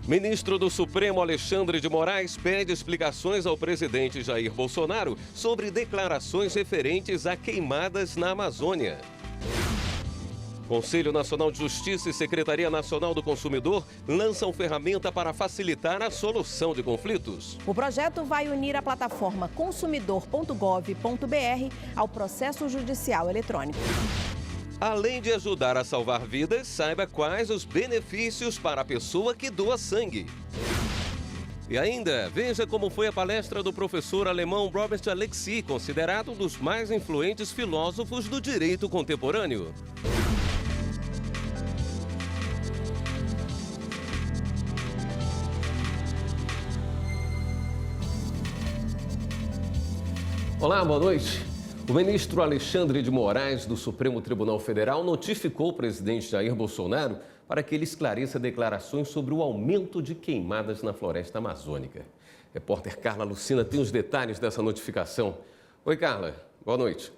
Ministro do Supremo Alexandre de Moraes pede explicações ao presidente Jair Bolsonaro sobre declarações referentes a queimadas na Amazônia. Conselho Nacional de Justiça e Secretaria Nacional do Consumidor lançam ferramenta para facilitar a solução de conflitos. O projeto vai unir a plataforma consumidor.gov.br ao processo judicial eletrônico. Além de ajudar a salvar vidas, saiba quais os benefícios para a pessoa que doa sangue. E ainda, veja como foi a palestra do professor alemão Robert Alexy, considerado um dos mais influentes filósofos do direito contemporâneo. Olá, boa noite. O ministro Alexandre de Moraes, do Supremo Tribunal Federal, notificou o presidente Jair Bolsonaro para que ele esclareça declarações sobre o aumento de queimadas na floresta amazônica. Repórter Carla Lucina tem os detalhes dessa notificação. Oi, Carla. Boa noite.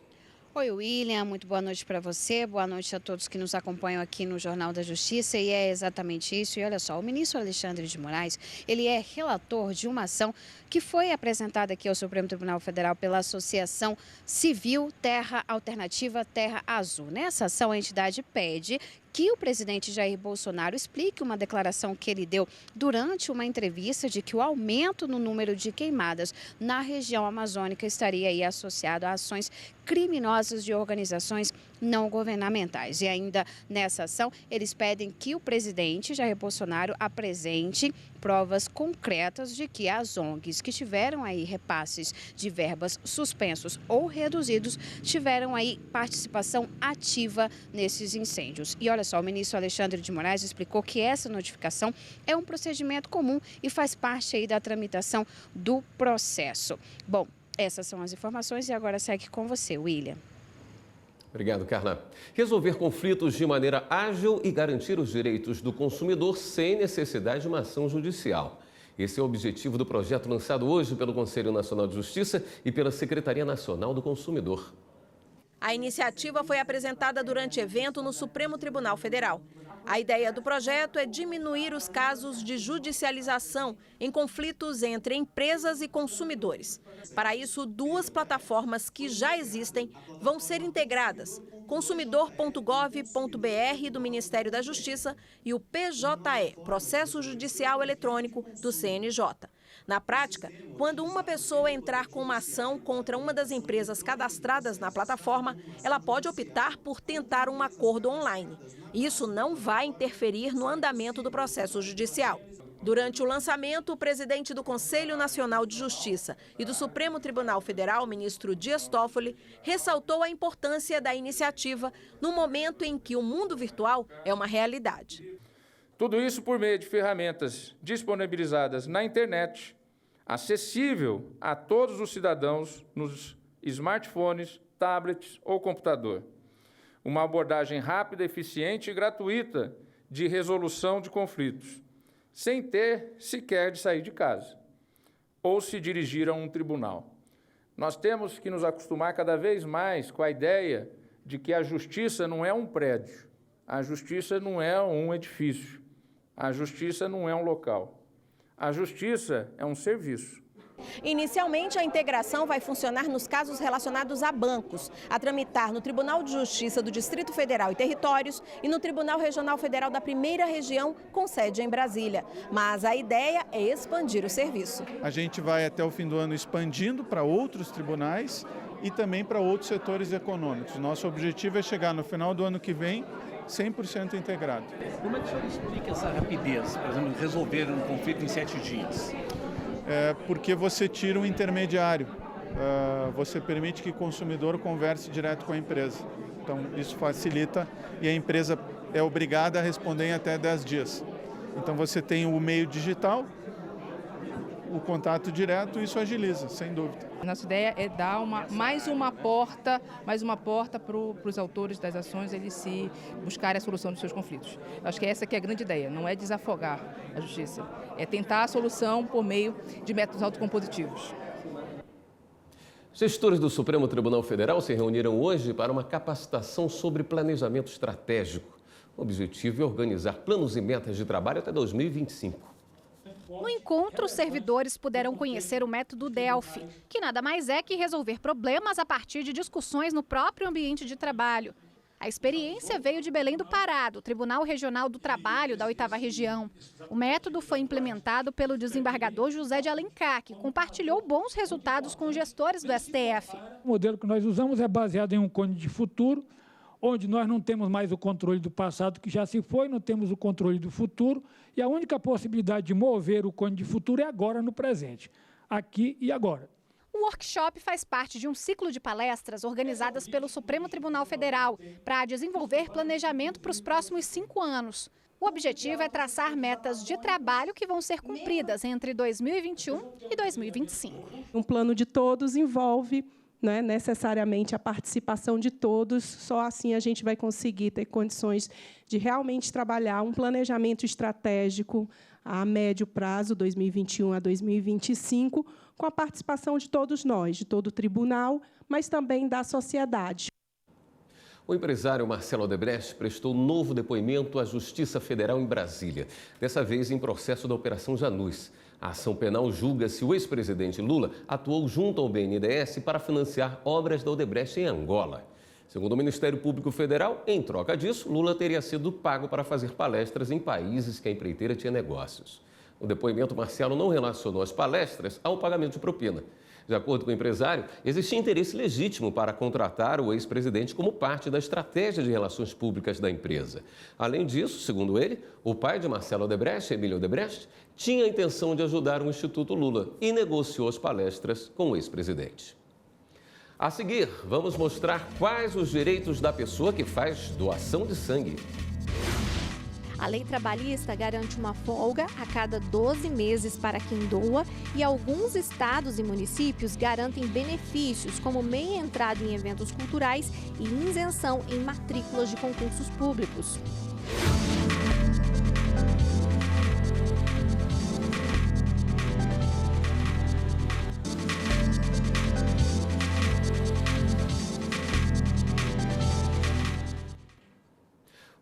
Oi, William. Muito boa noite para você. Boa noite a todos que nos acompanham aqui no Jornal da Justiça. E é exatamente isso. E olha só, o ministro Alexandre de Moraes, ele é relator de uma ação que foi apresentada aqui ao Supremo Tribunal Federal pela Associação Civil Terra Alternativa Terra Azul. Nessa ação, a entidade pede que o presidente Jair Bolsonaro explique uma declaração que ele deu durante uma entrevista de que o aumento no número de queimadas na região amazônica estaria aí associado a ações criminosas de organizações não governamentais. E ainda nessa ação, eles pedem que o presidente Jair Bolsonaro apresente provas concretas de que as ONGs que tiveram aí repasses de verbas suspensos ou reduzidos tiveram aí participação ativa nesses incêndios. E olha só, o ministro Alexandre de Moraes explicou que essa notificação é um procedimento comum e faz parte aí da tramitação do processo. Bom, essas são as informações e agora segue com você, William. Obrigado, Carla. Resolver conflitos de maneira ágil e garantir os direitos do consumidor sem necessidade de uma ação judicial. Esse é o objetivo do projeto lançado hoje pelo Conselho Nacional de Justiça e pela Secretaria Nacional do Consumidor. A iniciativa foi apresentada durante evento no Supremo Tribunal Federal. A ideia do projeto é diminuir os casos de judicialização em conflitos entre empresas e consumidores. Para isso, duas plataformas que já existem vão ser integradas: consumidor.gov.br do Ministério da Justiça e o PJE, Processo Judicial Eletrônico do CNJ. Na prática, quando uma pessoa entrar com uma ação contra uma das empresas cadastradas na plataforma, ela pode optar por tentar um acordo online. Isso não vai interferir no andamento do processo judicial. Durante o lançamento, o presidente do Conselho Nacional de Justiça e do Supremo Tribunal Federal, ministro Dias Toffoli, ressaltou a importância da iniciativa no momento em que o mundo virtual é uma realidade. Tudo isso por meio de ferramentas disponibilizadas na internet, acessível a todos os cidadãos nos smartphones, tablets ou computador. Uma abordagem rápida, eficiente e gratuita de resolução de conflitos, sem ter sequer de sair de casa ou se dirigir a um tribunal. Nós temos que nos acostumar cada vez mais com a ideia de que a justiça não é um prédio, a justiça não é um edifício. A justiça não é um local. A justiça é um serviço. Inicialmente, a integração vai funcionar nos casos relacionados a bancos, a tramitar no Tribunal de Justiça do Distrito Federal e Territórios e no Tribunal Regional Federal da Primeira Região, com sede em Brasília. Mas a ideia é expandir o serviço. A gente vai até o fim do ano expandindo para outros tribunais e também para outros setores econômicos. Nosso objetivo é chegar no final do ano que vem 100% integrado. Como é que o senhor explica essa rapidez, por exemplo, resolver um conflito em 7 dias? Porque você tira um intermediário, você permite que o consumidor converse direto com a empresa. Então, isso facilita e a empresa é obrigada a responder em até 10 dias. Então, você tem o meio digital, o contato direto, isso agiliza, sem dúvida. A nossa ideia é dar mais uma porta para os autores das ações eles se buscarem a solução dos seus conflitos. Eu acho que essa que é a grande ideia, não é desafogar a justiça, é tentar a solução por meio de métodos autocompositivos. Gestores do Supremo Tribunal Federal se reuniram hoje para uma capacitação sobre planejamento estratégico. O objetivo é organizar planos e metas de trabalho até 2025. No encontro, os servidores puderam conhecer o método Delphi, que nada mais é que resolver problemas a partir de discussões no próprio ambiente de trabalho. A experiência veio de Belém do Pará, do Tribunal Regional do Trabalho da 8ª Região. O método foi implementado pelo desembargador José de Alencar, que compartilhou bons resultados com gestores do STF. O modelo que nós usamos é baseado em um cone de futuro, onde nós não temos mais o controle do passado que já se foi, não temos o controle do futuro, e a única possibilidade de mover o cone de futuro é agora no presente, aqui e agora. O workshop faz parte de um ciclo de palestras organizadas pelo Supremo Tribunal Federal para desenvolver planejamento para os próximos 5 anos. O objetivo é traçar metas de trabalho que vão ser cumpridas entre 2021 e 2025. Um plano de todos envolve, necessariamente a participação de todos, só assim a gente vai conseguir ter condições de realmente trabalhar um planejamento estratégico a médio prazo, 2021 a 2025, com a participação de todos nós, de todo o tribunal, mas também da sociedade. O empresário Marcelo Odebrecht prestou novo depoimento à Justiça Federal em Brasília, dessa vez em processo da Operação Janus. A ação penal julga se o ex-presidente Lula atuou junto ao BNDES para financiar obras da Odebrecht em Angola. Segundo o Ministério Público Federal, em troca disso, Lula teria sido pago para fazer palestras em países que a empreiteira tinha negócios. No depoimento, Marcelo não relacionou as palestras ao pagamento de propina. De acordo com o empresário, existia interesse legítimo para contratar o ex-presidente como parte da estratégia de relações públicas da empresa. Além disso, segundo ele, o pai de Marcelo Odebrecht, Emílio Odebrecht, tinha a intenção de ajudar o Instituto Lula e negociou as palestras com o ex-presidente. A seguir, vamos mostrar quais os direitos da pessoa que faz doação de sangue. A lei trabalhista garante uma folga a cada 12 meses para quem doa e alguns estados e municípios garantem benefícios como meia entrada em eventos culturais e isenção em matrículas de concursos públicos.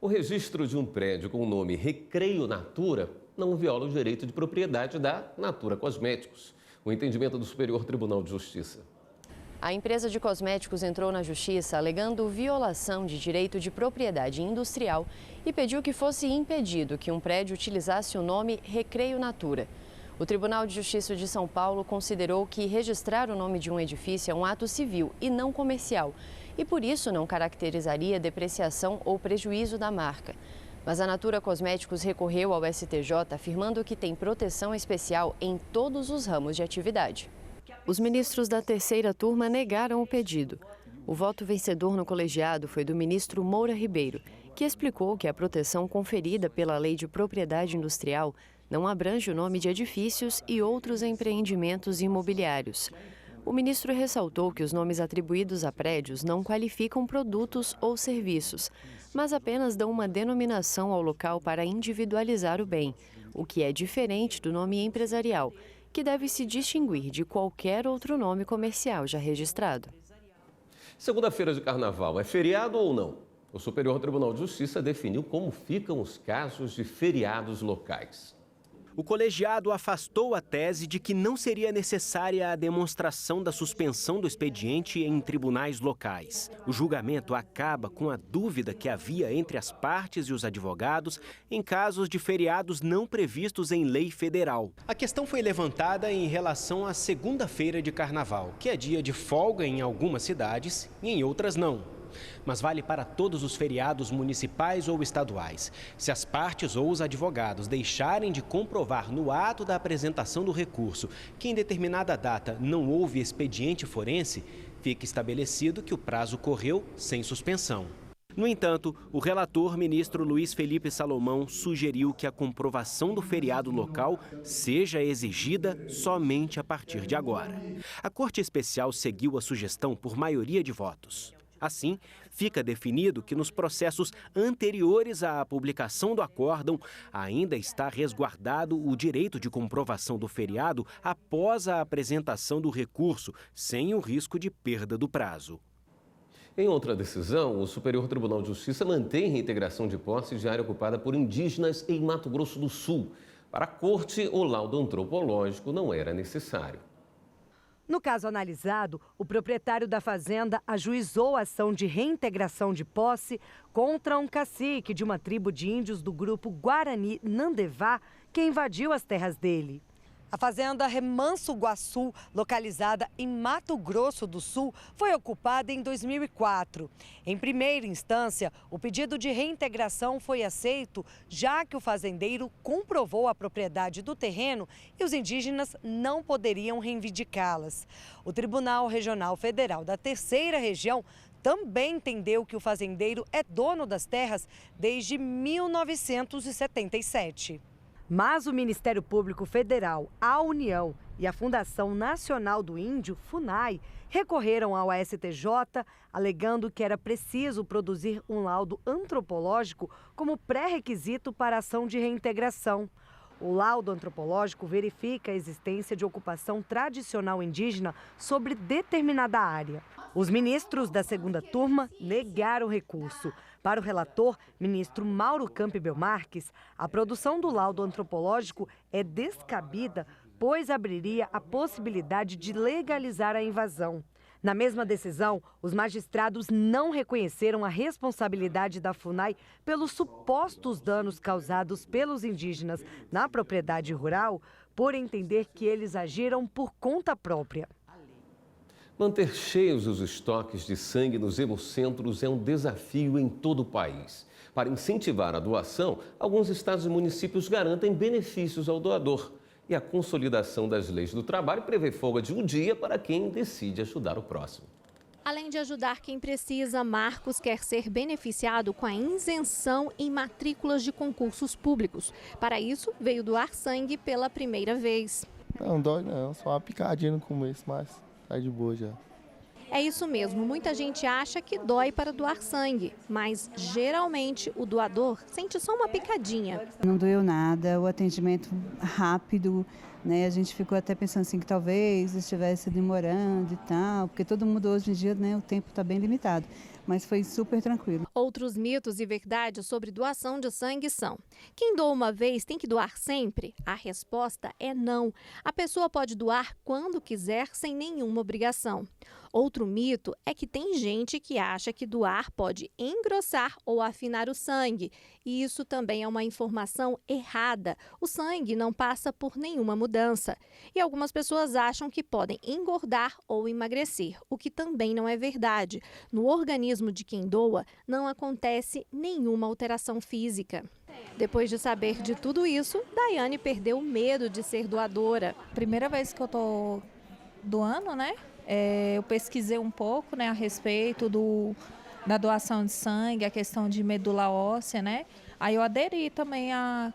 O registro de um prédio com o nome Recreio Natura não viola o direito de propriedade da Natura Cosméticos. O entendimento do Superior Tribunal de Justiça. A empresa de cosméticos entrou na Justiça alegando violação de direito de propriedade industrial e pediu que fosse impedido que um prédio utilizasse o nome Recreio Natura. O Tribunal de Justiça de São Paulo considerou que registrar o nome de um edifício é um ato civil e não comercial e, por isso, não caracterizaria depreciação ou prejuízo da marca. Mas a Natura Cosméticos recorreu ao STJ afirmando que tem proteção especial em todos os ramos de atividade. Os ministros da terceira turma negaram o pedido. O voto vencedor no colegiado foi do ministro Moura Ribeiro, que explicou que a proteção conferida pela Lei de Propriedade Industrial não abrange o nome de edifícios e outros empreendimentos imobiliários. O ministro ressaltou que os nomes atribuídos a prédios não qualificam produtos ou serviços, mas apenas dão uma denominação ao local para individualizar o bem, o que é diferente do nome empresarial, que deve se distinguir de qualquer outro nome comercial já registrado. Segunda-feira de Carnaval é feriado ou não? O Superior Tribunal de Justiça definiu como ficam os casos de feriados locais. O colegiado afastou a tese de que não seria necessária a demonstração da suspensão do expediente em tribunais locais. O julgamento acaba com a dúvida que havia entre as partes e os advogados em casos de feriados não previstos em lei federal. A questão foi levantada em relação à segunda-feira de Carnaval, que é dia de folga em algumas cidades e em outras não. Mas vale para todos os feriados municipais ou estaduais. Se as partes ou os advogados deixarem de comprovar no ato da apresentação do recurso que em determinada data não houve expediente forense, fica estabelecido que o prazo correu sem suspensão. No entanto, o relator, ministro Luiz Felipe Salomão, sugeriu que a comprovação do feriado local seja exigida somente a partir de agora. A Corte Especial seguiu a sugestão por maioria de votos. Assim, fica definido que nos processos anteriores à publicação do acórdão ainda está resguardado o direito de comprovação do feriado após a apresentação do recurso, sem o risco de perda do prazo. Em outra decisão, o Superior Tribunal de Justiça mantém reintegração de posse de área ocupada por indígenas em Mato Grosso do Sul. Para a corte, o laudo antropológico não era necessário. No caso analisado, o proprietário da fazenda ajuizou a ação de reintegração de posse contra um cacique de uma tribo de índios do grupo Guarani Nandevá, que invadiu as terras dele. A fazenda Remanso Guaçu, localizada em Mato Grosso do Sul, foi ocupada em 2004. Em primeira instância, o pedido de reintegração foi aceito, já que o fazendeiro comprovou a propriedade do terreno e os indígenas não poderiam reivindicá-las. O Tribunal Regional Federal da Terceira Região também entendeu que o fazendeiro é dono das terras desde 1977. Mas o Ministério Público Federal, a União e a Fundação Nacional do Índio, FUNAI, recorreram ao STJ, alegando que era preciso produzir um laudo antropológico como pré-requisito para a ação de reintegração. O laudo antropológico verifica a existência de ocupação tradicional indígena sobre determinada área. Os ministros da segunda turma negaram o recurso. Para o relator, ministro Mauro Campbell Marques, a produção do laudo antropológico é descabida, pois abriria a possibilidade de legalizar a invasão. Na mesma decisão, os magistrados não reconheceram a responsabilidade da FUNAI pelos supostos danos causados pelos indígenas na propriedade rural, por entender que eles agiram por conta própria. Manter cheios os estoques de sangue nos hemocentros é um desafio em todo o país. Para incentivar a doação, alguns estados e municípios garantem benefícios ao doador. E a consolidação das leis do trabalho prevê folga de um dia para quem decide ajudar o próximo. Além de ajudar quem precisa, Marcos quer ser beneficiado com a isenção em matrículas de concursos públicos. Para isso, veio doar sangue pela primeira vez. Não dói não, só uma picadinha no começo, mas tá de boa já. É isso mesmo, muita gente acha que dói para doar sangue, mas geralmente o doador sente só uma picadinha. Não doeu nada, o atendimento rápido, né? A gente ficou até pensando assim que talvez estivesse demorando e tal, porque todo mundo hoje em dia, né, o tempo está bem limitado. Mas foi super tranquilo. Outros mitos e verdades sobre doação de sangue são: quem doa uma vez tem que doar sempre? A resposta é não. A pessoa pode doar quando quiser, sem nenhuma obrigação. Outro mito é que tem gente que acha que doar pode engrossar ou afinar o sangue. E isso também é uma informação errada. O sangue não passa por nenhuma mudança. E algumas pessoas acham que podem engordar ou emagrecer, o que também não é verdade. No organismo de quem doa, não acontece nenhuma alteração física. Depois de saber de tudo isso, Daiane perdeu o medo de ser doadora. Primeira vez que eu tô doando, né? Eu pesquisei um pouco, né, a respeito da doação de sangue, a questão de medula óssea, né? Aí eu aderi também à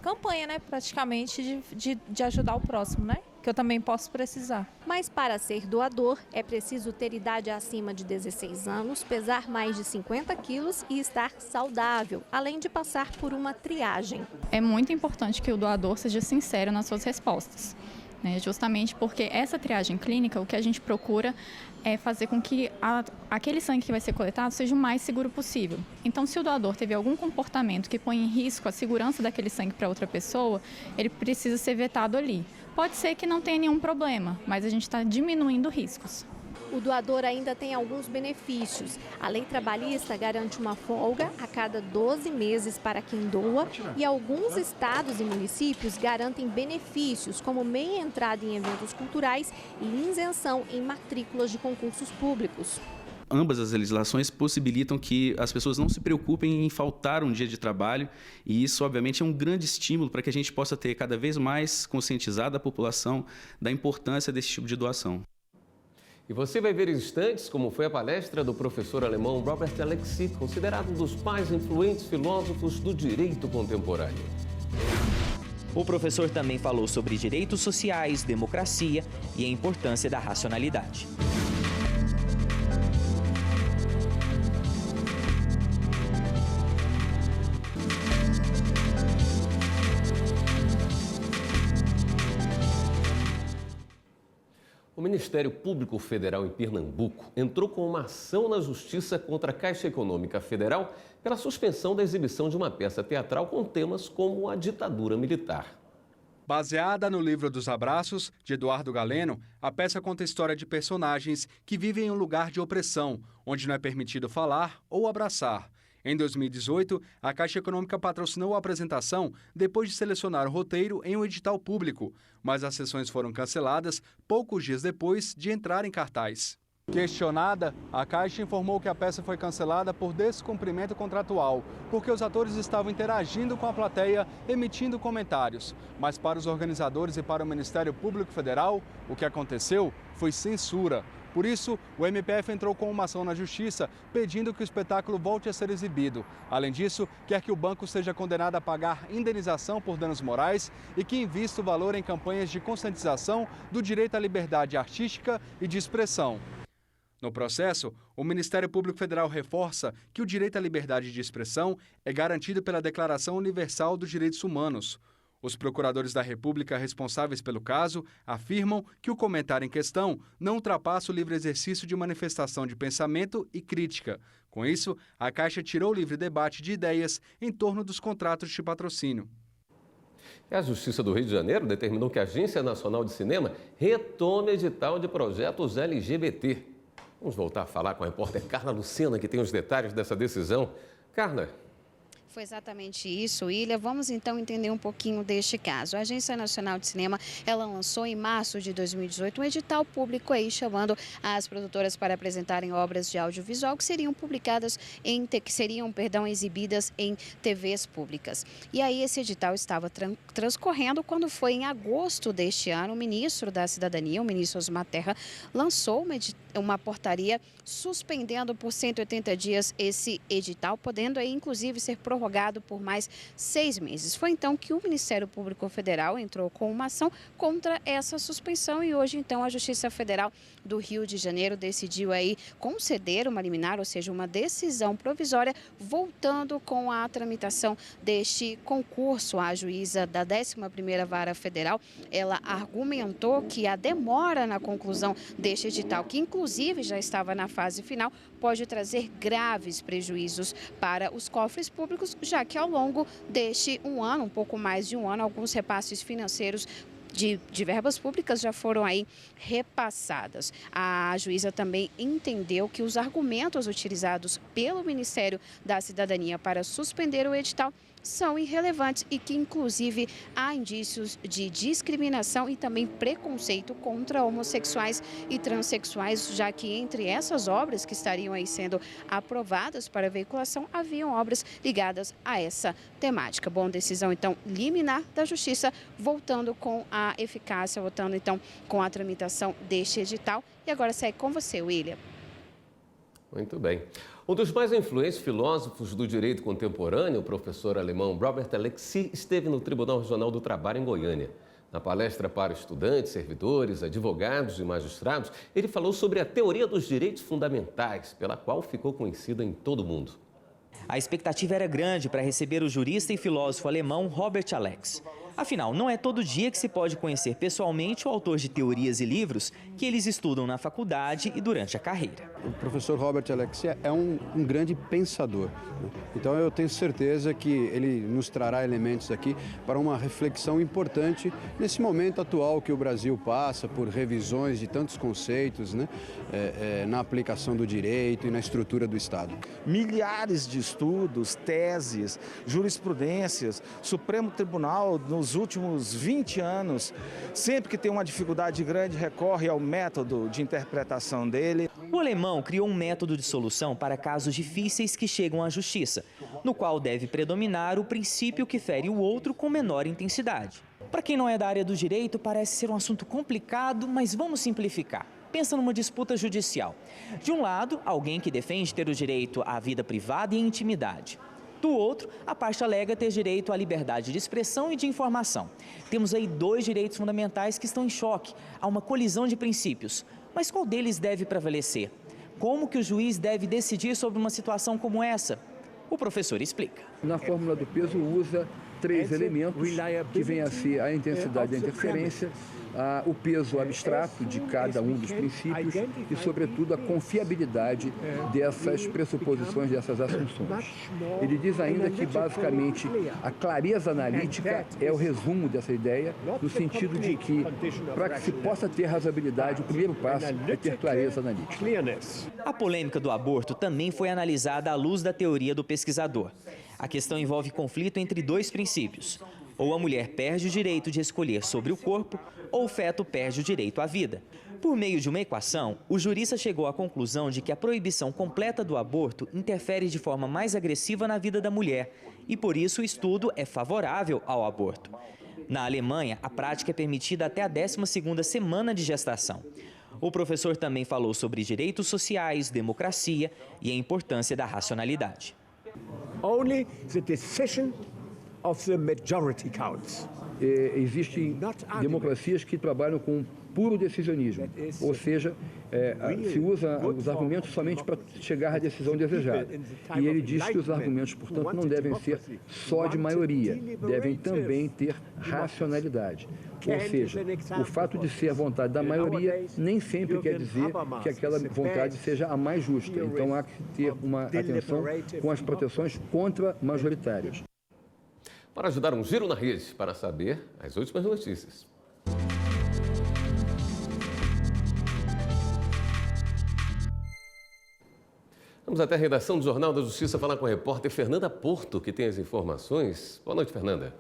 campanha, né, praticamente de ajudar o próximo, né? Que eu também posso precisar. Mas para ser doador, é preciso ter idade acima de 16 anos, pesar mais de 50 quilos e estar saudável, além de passar por uma triagem. É muito importante que o doador seja sincero nas suas respostas, né? Justamente porque essa triagem clínica, o que a gente procura é fazer com que aquele sangue que vai ser coletado seja o mais seguro possível. Então, se o doador teve algum comportamento que põe em risco a segurança daquele sangue para outra pessoa, ele precisa ser vetado ali. Pode ser que não tenha nenhum problema, mas a gente está diminuindo riscos. O doador ainda tem alguns benefícios. A lei trabalhista garante uma folga a cada 12 meses para quem doa e alguns estados e municípios garantem benefícios como meia entrada em eventos culturais e isenção em matrículas de concursos públicos. Ambas as legislações possibilitam que as pessoas não se preocupem em faltar um dia de trabalho e isso, obviamente, é um grande estímulo para que a gente possa ter cada vez mais conscientizada a população da importância desse tipo de doação. E você vai ver em instantes como foi a palestra do professor alemão Robert Alexy, considerado um dos mais influentes filósofos do direito contemporâneo. O professor também falou sobre direitos sociais, democracia e a importância da racionalidade. O Ministério Público Federal em Pernambuco entrou com uma ação na Justiça contra a Caixa Econômica Federal pela suspensão da exibição de uma peça teatral com temas como a ditadura militar. Baseada no livro dos Abraços, de Eduardo Galeno, a peça conta a história de personagens que vivem em um lugar de opressão, onde não é permitido falar ou abraçar. Em 2018, a Caixa Econômica patrocinou a apresentação depois de selecionar o roteiro em um edital público, mas as sessões foram canceladas poucos dias depois de entrar em cartaz. Questionada, a Caixa informou que a peça foi cancelada por descumprimento contratual, porque os atores estavam interagindo com a plateia, emitindo comentários. Mas para os organizadores e para o Ministério Público Federal, o que aconteceu foi censura. Por isso, o MPF entrou com uma ação na Justiça, pedindo que o espetáculo volte a ser exibido. Além disso, quer que o banco seja condenado a pagar indenização por danos morais e que invista o valor em campanhas de conscientização do direito à liberdade artística e de expressão. No processo, o Ministério Público Federal reforça que o direito à liberdade de expressão é garantido pela Declaração Universal dos Direitos Humanos. Os procuradores da República responsáveis pelo caso afirmam que o comentário em questão não ultrapassa o livre exercício de manifestação de pensamento e crítica. Com isso, a Caixa tirou o livre debate de ideias em torno dos contratos de patrocínio. A Justiça do Rio de Janeiro determinou que a Agência Nacional de Cinema retome edital de projetos LGBT. Vamos voltar a falar com a repórter Carla Lucena, que tem os detalhes dessa decisão. Carla. Foi exatamente isso, William. Vamos então entender um pouquinho deste caso. A Agência Nacional de Cinema, ela lançou em março de 2018 um edital público aí chamando as produtoras para apresentarem obras de audiovisual que seriam exibidas em TVs públicas. E aí esse edital estava transcorrendo quando foi em agosto deste ano, o ministro da Cidadania, o ministro Osmar Terra, lançou uma portaria suspendendo por 180 dias esse edital, podendo aí inclusive ser prorrogado por mais 6 meses. Foi então que o Ministério Público Federal entrou com uma ação contra essa suspensão e hoje então a Justiça Federal do Rio de Janeiro decidiu aí conceder uma liminar, ou seja, uma decisão provisória, voltando com a tramitação deste concurso. A juíza da 11ª Vara Federal, ela argumentou que a demora na conclusão deste edital, que inclusive já estava na fase final, pode trazer graves prejuízos para os cofres públicos, já que ao longo deste um pouco mais de um ano, alguns repasses financeiros de verbas públicas já foram aí repassadas. A juíza também entendeu que os argumentos utilizados pelo Ministério da Cidadania para suspender o edital são irrelevantes e que, inclusive, há indícios de discriminação e também preconceito contra homossexuais e transexuais, já que entre essas obras que estariam aí sendo aprovadas para veiculação, haviam obras ligadas a essa temática. Bom, decisão, então, liminar da Justiça, voltando com a eficácia, voltando, então, com a tramitação deste edital. E agora segue com você, William. Muito bem. Um dos mais influentes filósofos do direito contemporâneo, o professor alemão Robert Alexy, esteve no Tribunal Regional do Trabalho em Goiânia. Na palestra para estudantes, servidores, advogados e magistrados, ele falou sobre a teoria dos direitos fundamentais, pela qual ficou conhecida em todo o mundo. A expectativa era grande para receber o jurista e filósofo alemão Robert Alexy. Afinal, não é todo dia que se pode conhecer pessoalmente o autor de teorias e livros que eles estudam na faculdade e durante a carreira. O professor Robert Alexy é um grande pensador. Então eu tenho certeza que ele nos trará elementos aqui para uma reflexão importante nesse momento atual que o Brasil passa por revisões de tantos conceitos, né, na aplicação do direito e na estrutura do Estado. Milhares de estudos, teses, jurisprudências, Supremo Tribunal nos últimos 20 anos, sempre que tem uma dificuldade grande, recorre ao método de interpretação dele. O alemão criou um método de solução para casos difíceis que chegam à justiça, no qual deve predominar o princípio que fere o outro com menor intensidade. Para quem não é da área do direito, parece ser um assunto complicado, mas vamos simplificar. Pensa numa disputa judicial. De um lado, alguém que defende ter o direito à vida privada e à intimidade. Do outro, a parte alega ter direito à liberdade de expressão e de informação. Temos aí 2 direitos fundamentais que estão em choque. Há uma colisão de princípios. Mas qual deles deve prevalecer? Como que o juiz deve decidir sobre uma situação como essa? O professor explica. Na fórmula do peso usa 3 elementos que vêm a ser a intensidade da interferência, o peso abstrato de cada um dos princípios e, sobretudo, a confiabilidade dessas pressuposições, dessas assunções. Ele diz ainda que, basicamente, a clareza analítica é o resumo dessa ideia, no sentido de que, para que se possa ter razoabilidade, o primeiro passo é ter clareza analítica. A polêmica do aborto também foi analisada à luz da teoria do pesquisador. A questão envolve conflito entre 2 princípios. Ou a mulher perde o direito de escolher sobre o corpo, ou o feto perde o direito à vida. Por meio de uma equação, o jurista chegou à conclusão de que a proibição completa do aborto interfere de forma mais agressiva na vida da mulher e, por isso, o estudo é favorável ao aborto. Na Alemanha, a prática é permitida até a 12ª semana de gestação. O professor também falou sobre direitos sociais, democracia e a importância da racionalidade. Only the decision of the majority counts. Existem democracias que trabalham com puro decisionismo, ou seja, se usa os argumentos somente para chegar à decisão desejada. E ele diz que os argumentos, portanto, não devem ser só de maioria, devem também ter racionalidade. Ou seja, o fato de ser a vontade da maioria nem sempre quer dizer que aquela vontade seja a mais justa. Então há que ter uma atenção com as proteções contra-majoritárias. Para ajudar, um giro na rede para saber as últimas notícias. Vamos até a redação do Jornal da Justiça falar com a repórter Fernanda Porto, que tem as informações. Boa noite, Fernanda.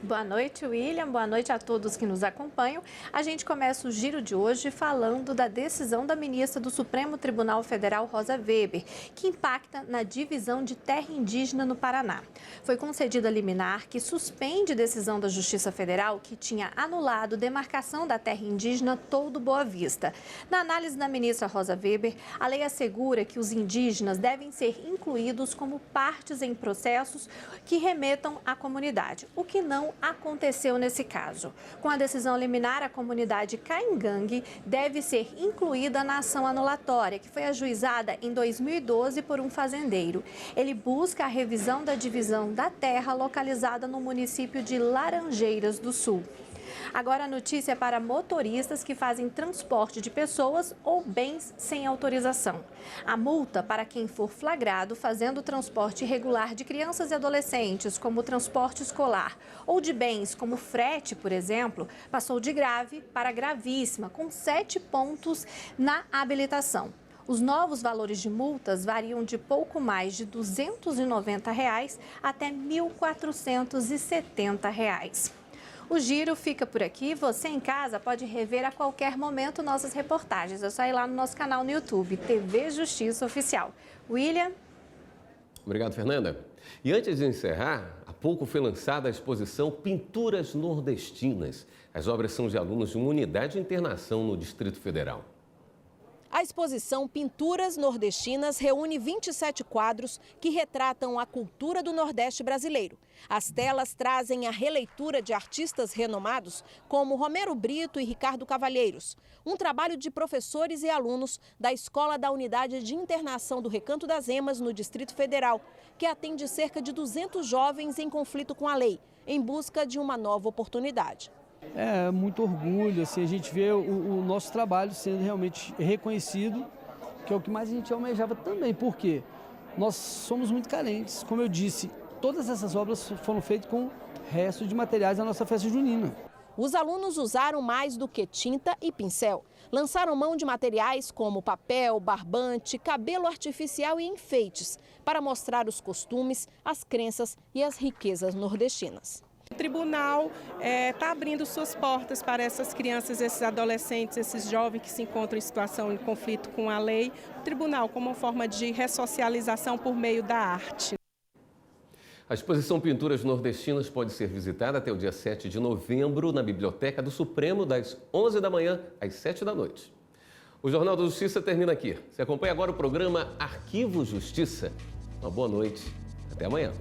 Boa noite, William. Boa noite a todos que nos acompanham. A gente começa o giro de hoje falando da decisão da ministra do Supremo Tribunal Federal, Rosa Weber, que impacta na divisão de terra indígena no Paraná. Foi concedida liminar que suspende decisão da Justiça Federal que tinha anulado demarcação da terra indígena Toldo Boa Vista. Na análise da ministra Rosa Weber, a lei assegura que os indígenas devem ser incluídos como partes em processos que remetam à comunidade, o que não aconteceu nesse caso. Com a decisão liminar, a comunidade Caingangue deve ser incluída na ação anulatória, que foi ajuizada em 2012 por um fazendeiro. Ele busca a revisão da divisão da terra localizada no município de Laranjeiras do Sul. Agora a notícia é para motoristas que fazem transporte de pessoas ou bens sem autorização. A multa para quem for flagrado fazendo transporte irregular de crianças e adolescentes, como transporte escolar, ou de bens como frete, por exemplo, passou de grave para gravíssima, com 7 pontos na habilitação. Os novos valores de multas variam de pouco mais de R$ 290 até R$ 1.470. O giro fica por aqui. Você em casa pode rever a qualquer momento nossas reportagens. É só ir lá no nosso canal no YouTube, TV Justiça Oficial. William? Obrigado, Fernanda. E antes de encerrar, há pouco foi lançada a exposição Pinturas Nordestinas. As obras são de alunos de uma unidade de internação no Distrito Federal. A exposição Pinturas Nordestinas reúne 27 quadros que retratam a cultura do Nordeste brasileiro. As telas trazem a releitura de artistas renomados como Romero Brito e Ricardo Cavalheiros, um trabalho de professores e alunos da Escola da Unidade de Internação do Recanto das Emas, no Distrito Federal, que atende cerca de 200 jovens em conflito com a lei, em busca de uma nova oportunidade. É muito orgulho, assim, a gente vê o nosso trabalho sendo realmente reconhecido, que é o que mais a gente almejava também, porque nós somos muito carentes. Como eu disse, todas essas obras foram feitas com resto de materiais da nossa festa junina. Os alunos usaram mais do que tinta e pincel. Lançaram mão de materiais como papel, barbante, cabelo artificial e enfeites, para mostrar os costumes, as crenças e as riquezas nordestinas. O tribunal está abrindo suas portas para essas crianças, esses adolescentes, esses jovens que se encontram em situação de conflito com a lei. O tribunal como uma forma de ressocialização por meio da arte. A exposição Pinturas Nordestinas pode ser visitada até o dia 7 de novembro na Biblioteca do Supremo, das 11 da manhã às 7 da noite. O Jornal da Justiça termina aqui. Você acompanha agora o programa Arquivo Justiça. Uma boa noite. Até amanhã.